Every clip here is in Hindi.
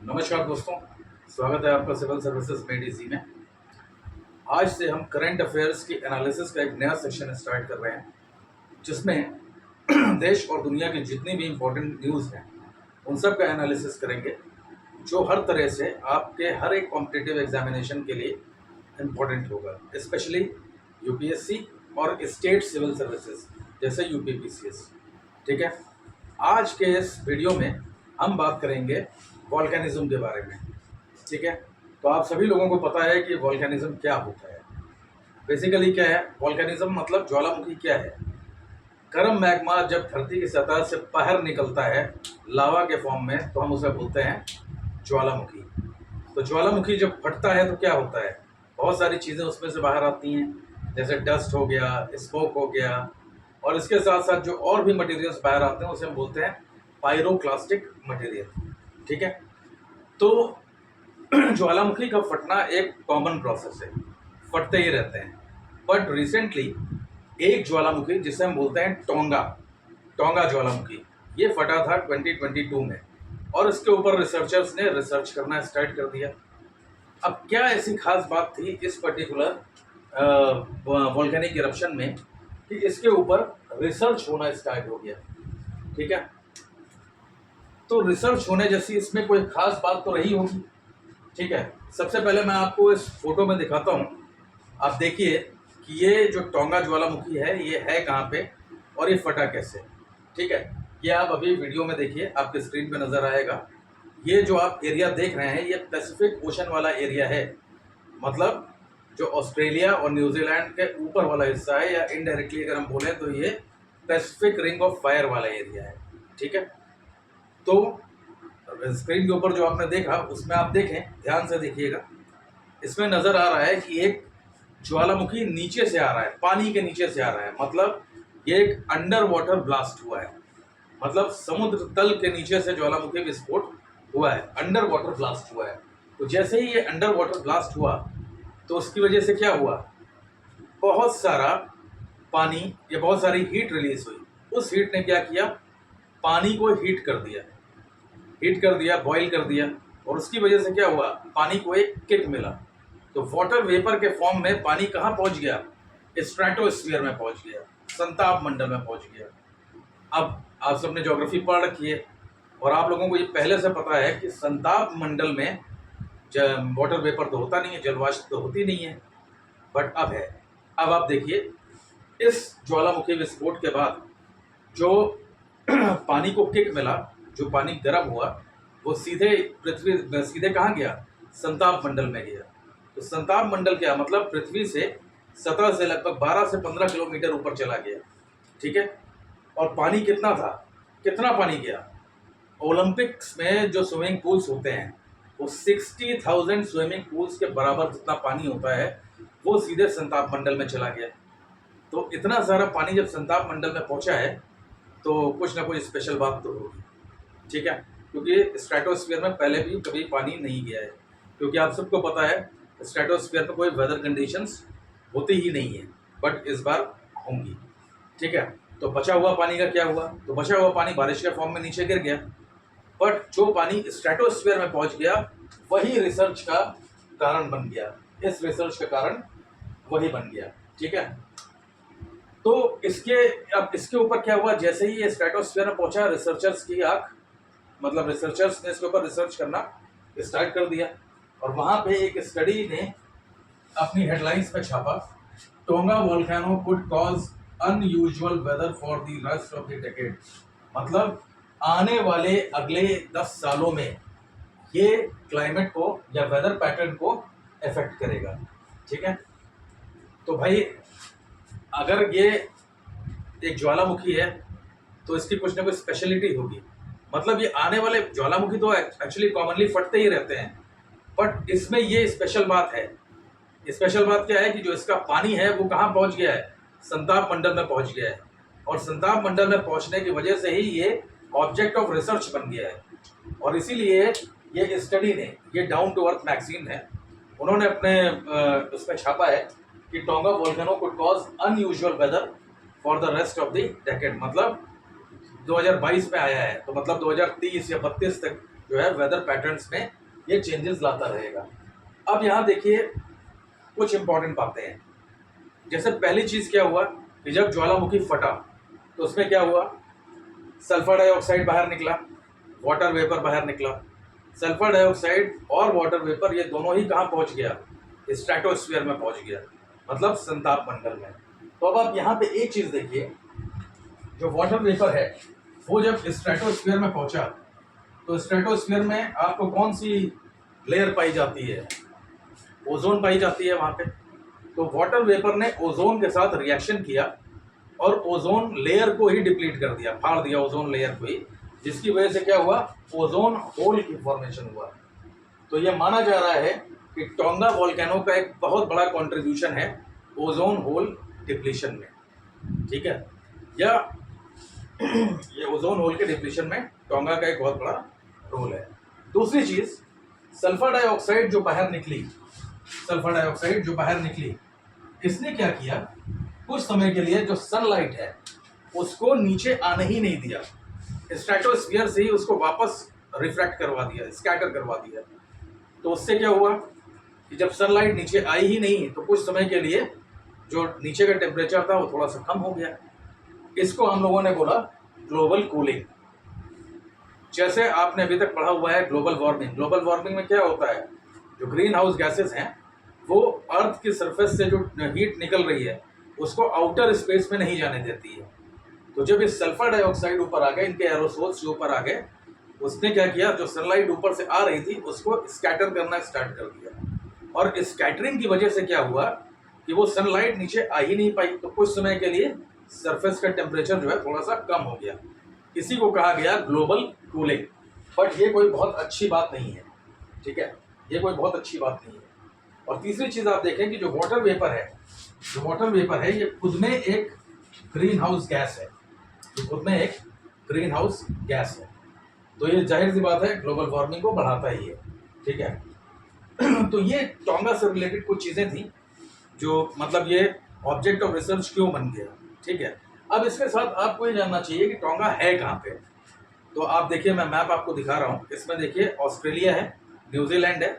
नमस्कार दोस्तों, स्वागत है आपका सिविल सर्विसेज में डीसी में। आज से हम करंट अफेयर्स की एनालिसिस का एक नया सेक्शन स्टार्ट कर रहे हैं, जिसमें देश और दुनिया की जितनी भी इम्पोर्टेंट न्यूज़ हैं उन सब का एनालिसिस करेंगे, जो हर तरह से आपके हर एक कॉम्पिटिटिव एग्जामिनेशन के लिए इम्पोर्टेंट होगा, स्पेशली यूपीएससी और स्टेट सिविल सर्विसेज जैसे यूपीपीसीएस। ठीक है, आज के इस वीडियो में हम बात करेंगे वॉल्केनिज्म के बारे में। ठीक है, तो आप सभी लोगों को पता है कि वॉल्केनिज्म क्या होता है। बेसिकली क्या है वॉल्केनिज्म, मतलब ज्वालामुखी क्या है। गर्म मैग्मा जब धरती की सतह से बाहर निकलता है लावा के फॉर्म में, तो हम उसे बोलते हैं ज्वालामुखी। तो ज्वालामुखी जब फटता है तो क्या होता है, बहुत सारी चीज़ें उसमें से बाहर आती हैं, जैसे डस्ट हो गया, स्मोक हो गया, और इसके साथ साथ जो और भी मटेरियल्स बाहर आते हैं उसे हम बोलते हैं पायरोक्लास्टिक मटेरियल। ठीक है, तो ज्वालामुखी का फटना एक कॉमन प्रोसेस है, फटते ही रहते हैं। बट रिसेंटली एक ज्वालामुखी जिसे हम बोलते हैं टोंगा टोंगा ज्वालामुखी, ये फटा था 2022 में, और इसके ऊपर रिसर्चर्स ने रिसर्च करना स्टार्ट कर दिया। अब क्या ऐसी खास बात थी इस पर्टिकुलर वोल्केनिक इरप्शन में कि इसके ऊपर रिसर्च होना स्टार्ट हो गया। ठीक है, तो रिसर्च होने जैसी इसमें कोई खास बात तो रही होगी। ठीक है, सबसे पहले मैं आपको इस फोटो में दिखाता हूँ। आप देखिए कि ये जो टोंगा ज्वालामुखी है ये है कहाँ पे और ये फटा कैसे। ठीक है, ये आप अभी वीडियो में देखिए, आपके स्क्रीन पे नज़र आएगा। ये जो आप एरिया देख रहे हैं ये पैसिफिक ओशन वाला एरिया है, मतलब जो ऑस्ट्रेलिया और न्यूजीलैंड के ऊपर वाला हिस्सा है, या इनडायरेक्टली अगर हम बोलें तो ये पैसिफिक रिंग ऑफ फायर वाला एरिया है। ठीक है, तो स्क्रीन के ऊपर जो आपने देखा उसमें आप देखें, ध्यान से देखिएगा, इसमें नज़र आ रहा है कि एक ज्वालामुखी नीचे से आ रहा है, पानी के नीचे से आ रहा है। मतलब ये एक अंडर वाटर ब्लास्ट हुआ है, मतलब समुद्र तल के नीचे से ज्वालामुखी विस्फोट हुआ है, अंडर वाटर ब्लास्ट हुआ है। तो जैसे ही ये अंडर वाटर ब्लास्ट हुआ तो उसकी वजह से क्या हुआ, बहुत सारा पानी या बहुत सारी हीट रिलीज हुई। उस हीट ने क्या किया, पानी को हीट कर दिया, बॉईल कर दिया, और उसकी वजह से क्या हुआ, पानी को एक किक मिला। तो वाटर वेपर के फॉर्म में पानी कहाँ पहुंच गया, स्ट्रेटोस्फीयर में पहुंच गया, संताप मंडल में पहुंच गया। अब आप सबने ज्योग्राफी पढ़ रखी है और आप लोगों को ये पहले से पता है कि संताप मंडल में वाटर वेपर तो होता नहीं है, जलवाष्प तो होती नहीं है, बट अब है। अब आप देखिए, इस ज्वालामुखी विस्फोट के बाद जो पानी को किक मिला, जो पानी गर्म हुआ, वो सीधे कहाँ गया, संताप मंडल में गया। तो संताप मंडल क्या मतलब, पृथ्वी से सतह से लगभग 12 से 15 किलोमीटर ऊपर चला गया। ठीक है, और पानी कितना था, कितना पानी गया, ओलंपिक्स में जो स्विमिंग पूल्स होते हैं वो 60,000 स्विमिंग पूल्स के बराबर जितना पानी होता है वो सीधे संताप मंडल में चला गया। तो इतना सारा पानी जब संताप मंडल में पहुंचा है तो कुछ ना कुछ स्पेशल बात तो होगी। ठीक है, क्योंकि स्ट्रेटोस्फीयर में पहले भी कभी पानी नहीं गया है, क्योंकि आप सबको पता है स्ट्रेटोस्फीयर में कोई वेदर कंडीशंस होती ही नहीं है, बट इस बार होंगी। ठीक है, तो बचा हुआ पानी का क्या हुआ, तो बचा हुआ पानी बारिश के फॉर्म में नीचे गिर गया, बट जो पानी स्ट्रेटोस्फीयर में पहुंच गया वही रिसर्च का कारण बन गया, इस रिसर्च का कारण वही बन गया। ठीक है, तो अब इसके ऊपर क्या हुआ, जैसे ही ये स्ट्रेटोस्फीयर में पहुंचा, रिसर्चर्स की आंख, मतलब रिसर्चर्स ने इसके ऊपर रिसर्च करना स्टार्ट कर दिया, और वहां पे एक स्टडी ने अपनी हेडलाइंस पे छापा, Tonga volcano could cause unusual weather for the rest of the decade. मतलब आने वाले अगले 10 सालों में ये क्लाइमेट को या वेदर पैटर्न को इफेक्ट करेगा। ठीक है, तो भाई अगर ये एक ज्वालामुखी है तो इसकी कुछ ना कुछ स्पेशलिटी होगी। मतलब ये आने वाले ज्वालामुखी तो एक्चुअली कॉमनली फटते ही रहते हैं, बट इसमें ये स्पेशल बात है। स्पेशल बात क्या है कि जो इसका पानी है वो कहाँ पहुंच गया है, संताप मंडल में पहुंच गया है, और संताप मंडल में पहुंचने की वजह से ही ये ऑब्जेक्ट ऑफ रिसर्च बन गया है। और इसीलिए ये स्टडी ने, ये डाउन टू अर्थ मैगजीन है, उन्होंने अपने उसमें छापा है कि Tonga volcano could cause unusual weather for the rest of the decade. मतलब 2022 में आया है, तो मतलब 2030 या 32 तक जो है वेदर पैटर्न्स में ये चेंजेस लाता रहेगा। अब यहाँ देखिए कुछ इंपॉर्टेंट बातें हैं। जैसे पहली चीज़ क्या हुआ कि जब ज्वालामुखी फटा तो उसमें क्या हुआ, सल्फर डाइऑक्साइड बाहर निकला, वाटर वेपर बाहर निकला। सल्फर डाइऑक्साइड और वाटर वेपर ये दोनों ही कहाँ पहुँच गया, स्ट्रेटोस्फीयर में पहुँच गया, मतलब संताप मंडल में। तो अब आप यहाँ पे एक चीज़ देखिए, जो वाटर वेपर है वो जब स्ट्रेटोस्फीयर में पहुँचा तो स्ट्रेटोस्फीयर में आपको कौन सी लेयर पाई जाती है, ओजोन पाई जाती है वहाँ पे। तो वाटर वेपर ने ओजोन के साथ रिएक्शन किया और ओजोन लेयर को ही डिप्लीट कर दिया, फाड़ दिया ओजोन लेयर को ही, जिसकी वजह से क्या हुआ, ओजोन होल की फॉर्मेशन हुआ। तो ये माना जा रहा है कि टोंगा वोल्केनो का एक बहुत बड़ा कंट्रीब्यूशन है ओजोन होल डिप्लीशन में, ठीक है, या ये ओजोन होल के डिप्लीशन में टोंगा का एक बहुत बड़ा रोल है। दूसरी चीज, सल्फर डाइऑक्साइड जो बाहर निकली, सल्फर डाइऑक्साइड जो बाहर निकली, इसने क्या किया, कुछ समय के लिए जो सनलाइट है उसको नीचे आने ही नहीं दिया, स्ट्रेटोस्फीयर से ही उसको वापस रिफ्रैक्ट करवा दिया, स्कैटर करवा दिया। तो उससे क्या हुआ कि जब सनलाइट नीचे आई ही नहीं तो कुछ समय के लिए जो नीचे का टेम्परेचर था वो थोड़ा सा कम हो गया। इसको हम लोगों ने बोला ग्लोबल कूलिंग। जैसे आपने अभी तक पढ़ा हुआ है ग्लोबल वार्मिंग। ग्लोबल वार्मिंग में क्या होता है, जो ग्रीन हाउस गैसेस हैं वो अर्थ की सरफेस से जो हीट निकल रही है उसको आउटर स्पेस में नहीं जाने देती है। तो जब ये सल्फर डाइऑक्साइड ऊपर आ गए, इनके एरोसोल्स जो ऊपर आ गए, उसने क्या किया, जो सनलाइट ऊपर से आ रही थी उसको स्कैटर करना स्टार्ट कर दिया। और स्कैटरिंग की वजह से क्या हुआ कि वो सनलाइट नीचे आ ही नहीं पाई, तो कुछ समय के लिए सरफेस का टेम्परेचर जो है थोड़ा सा कम हो गया। इसी को कहा गया ग्लोबल कूलिंग। बट ये कोई बहुत अच्छी बात नहीं है, ठीक है, ये कोई बहुत अच्छी बात नहीं है। और तीसरी चीज़ आप देखें कि जो वाटर वेपर है, जो वाटर वेपर है ये खुद में एक ग्रीन हाउस गैस है, जो खुद में एक ग्रीन हाउस गैस है। तो ये जाहिर सी बात है ग्लोबल वार्मिंग को बढ़ाता ही है, ठीक है। तो ये टोंगा से रिलेटेड कुछ चीज़ें थी जो मतलब ये ऑब्जेक्ट ऑफ रिसर्च क्यों बन गया, ठीक है। अब इसके साथ आपको ये जानना चाहिए कि टोंगा है कहाँ पे। तो आप देखिए, मैं मैप आपको दिखा रहा हूँ, इसमें देखिए ऑस्ट्रेलिया है, न्यूजीलैंड है,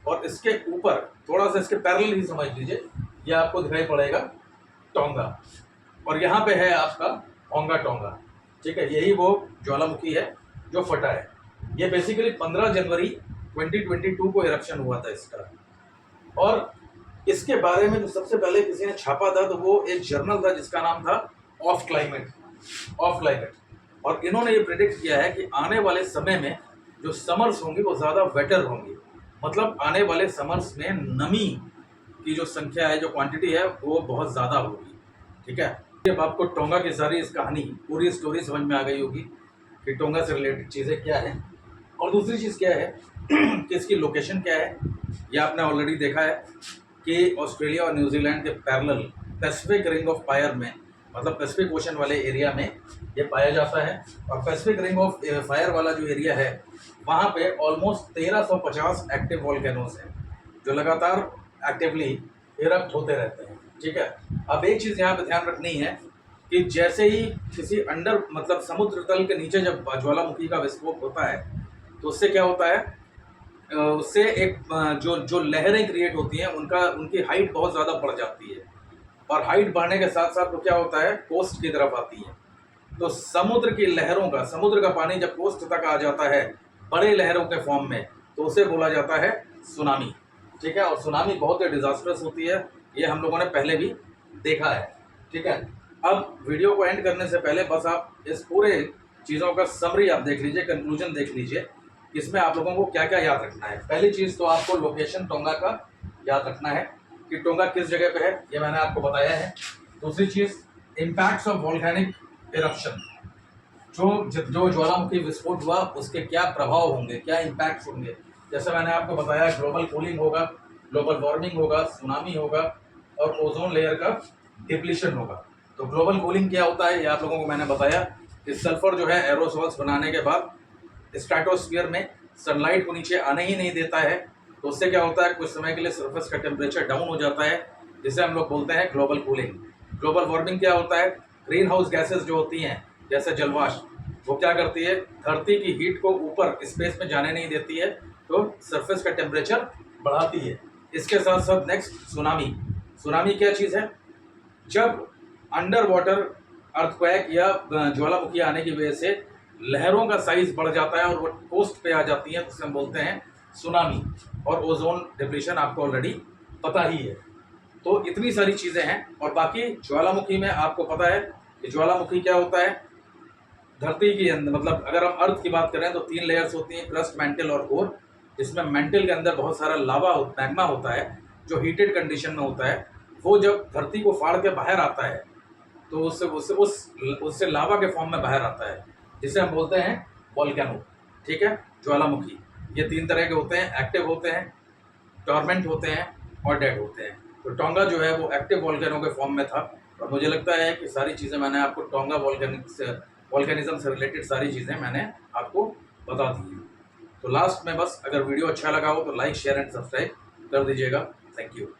और इसके ऊपर थोड़ा सा इसके पैरेलल ही समझ लीजिए, ये आपको दिखाई पड़ेगा टोंगा, और यहाँ पे है आपका ओंगा टोंगा, ठीक है। यही वो ज्वालामुखी है जो फटा है। ये बेसिकली 15 जनवरी 2022 को इरप्शन हुआ था इसका। और इसके बारे में जो सबसे पहले किसी ने छापा था तो वो एक जर्नल था जिसका नाम था ऑफ क्लाइमेट। और इन्होंने ये प्रेडिक्ट किया है कि आने वाले समय में जो समर्स होंगी वो ज़्यादा वेटर होंगी, मतलब आने वाले समर्स में नमी की जो संख्या है, जो क्वांटिटी है, वो बहुत ज़्यादा होगी, ठीक है। अब आपको टोंगा की सारी इस कहानी, पूरी स्टोरी समझ में आ गई होगी कि टोंगा से रिलेटेड चीज़ें क्या हैं। और दूसरी चीज़ क्या है कि इसकी लोकेशन क्या है, ये आपने ऑलरेडी देखा है कि ऑस्ट्रेलिया और न्यूजीलैंड के parallel Pacific ring of fire में, मतलब पैसिफिक ओशन वाले एरिया में ये पाया जाता है। और पैसिफिक रिंग ऑफ फायर वाला जो एरिया है वहाँ पे ऑलमोस्ट 1350 एक्टिव वॉल्केनोज हैं जो लगातार एक्टिवली इरप्ट होते रहते हैं, ठीक है। अब एक चीज़ यहाँ पे ध्यान रखनी है कि जैसे ही किसी अंडर मतलब समुद्र तल के नीचे जब ज्वालामुखी का विस्फोट होता है तो उससे क्या होता है, उससे एक जो लहरें क्रिएट होती हैं उनकी हाइट बहुत ज़्यादा बढ़ जाती है। और हाइट बढ़ने के साथ साथ तो क्या होता है, कोस्ट की तरफ आती है। तो समुद्र की लहरों का, समुद्र का पानी जब कोस्ट तक आ जाता है बड़े लहरों के फॉर्म में, तो उसे बोला जाता है सुनामी, ठीक है। और सुनामी बहुत ही डिजास्टर्स होती है, ये हम लोगों ने पहले भी देखा है, ठीक है। अब वीडियो को एंड करने से पहले बस आप इस पूरे चीज़ों का समरी आप देख लीजिए, कंक्लूजन देख लीजिए, इसमें आप लोगों को क्या क्या याद रखना है। पहली चीज़ तो आपको लोकेशन टोंगा का याद रखना है कि टोंगा किस जगह पे है, ये मैंने आपको बताया है। दूसरी चीज़, इम्पैक्ट्स ऑफ वोल्केनिक इरप्शन, जो ज्वालामुखी विस्फोट हुआ उसके क्या प्रभाव होंगे, क्या इम्पैक्ट्स होंगे। जैसे मैंने आपको बताया ग्लोबल कूलिंग होगा, ग्लोबल वार्मिंग होगा, सुनामी होगा, और ओजोन लेयर का डिप्लीशन होगा। तो ग्लोबल कूलिंग क्या होता है ये आप लोगों को मैंने बताया कि सल्फर जो है एरोसोल्स बनाने के बाद स्ट्रेटोस्फीयर में सनलाइट को नीचे आने ही नहीं देता है, तो उससे क्या होता है, कुछ समय के लिए सरफेस का टेम्परेचर डाउन हो जाता है, जिसे हम लोग बोलते हैं ग्लोबल कूलिंग। ग्लोबल वार्मिंग क्या होता है, ग्रीन हाउस गैसेस जो होती हैं जैसे जलवाष्प, वो क्या करती है, धरती की हीट को ऊपर स्पेस में जाने नहीं देती है, तो सरफेस का टेम्परेचर बढ़ाती है। इसके साथ साथ नेक्स्ट सुनामी। सुनामी क्या चीज़ है? जब अंडर वाटर अर्थक्वेक या ज्वालामुखी आने की वजह से लहरों का साइज बढ़ जाता है और वो कोस्ट पे आ जाती है, तो उसे हम बोलते हैं सुनामी। और ओजोन डिप्लीशन आपको ऑलरेडी पता ही है। तो इतनी सारी चीज़ें हैं। और बाकी ज्वालामुखी में आपको पता है कि ज्वालामुखी क्या होता है। धरती के अंदर, मतलब अगर हम अर्थ की बात करें तो 3 लेयर्स होती हैं, क्रस्ट, मेंटल और कोर। जिसमें मेंटल के अंदर बहुत सारा लावा मैग्मा होता है जो हीटेड कंडीशन में होता है। वो जब धरती को फाड़ के बाहर आता है तो उससे लावा के फॉर्म में बाहर आता है, जिसे हम बोलते हैं वोल्केनो। ठीक है, ज्वालामुखी। ये 3 तरह के होते हैं, एक्टिव होते हैं, टॉर्मेंट होते हैं और डेड होते हैं। तो टोंगा जो है वो एक्टिव वोल्केनो के फॉर्म में था। और मुझे लगता है कि सारी चीज़ें मैंने आपको टोंगा वोल्केनिज्म से रिलेटेड सारी चीज़ें मैंने आपको बता दी हैं। तो लास्ट में बस, अगर वीडियो अच्छा लगा हो तो लाइक, शेयर एंड सब्सक्राइब कर दीजिएगा। Thank you.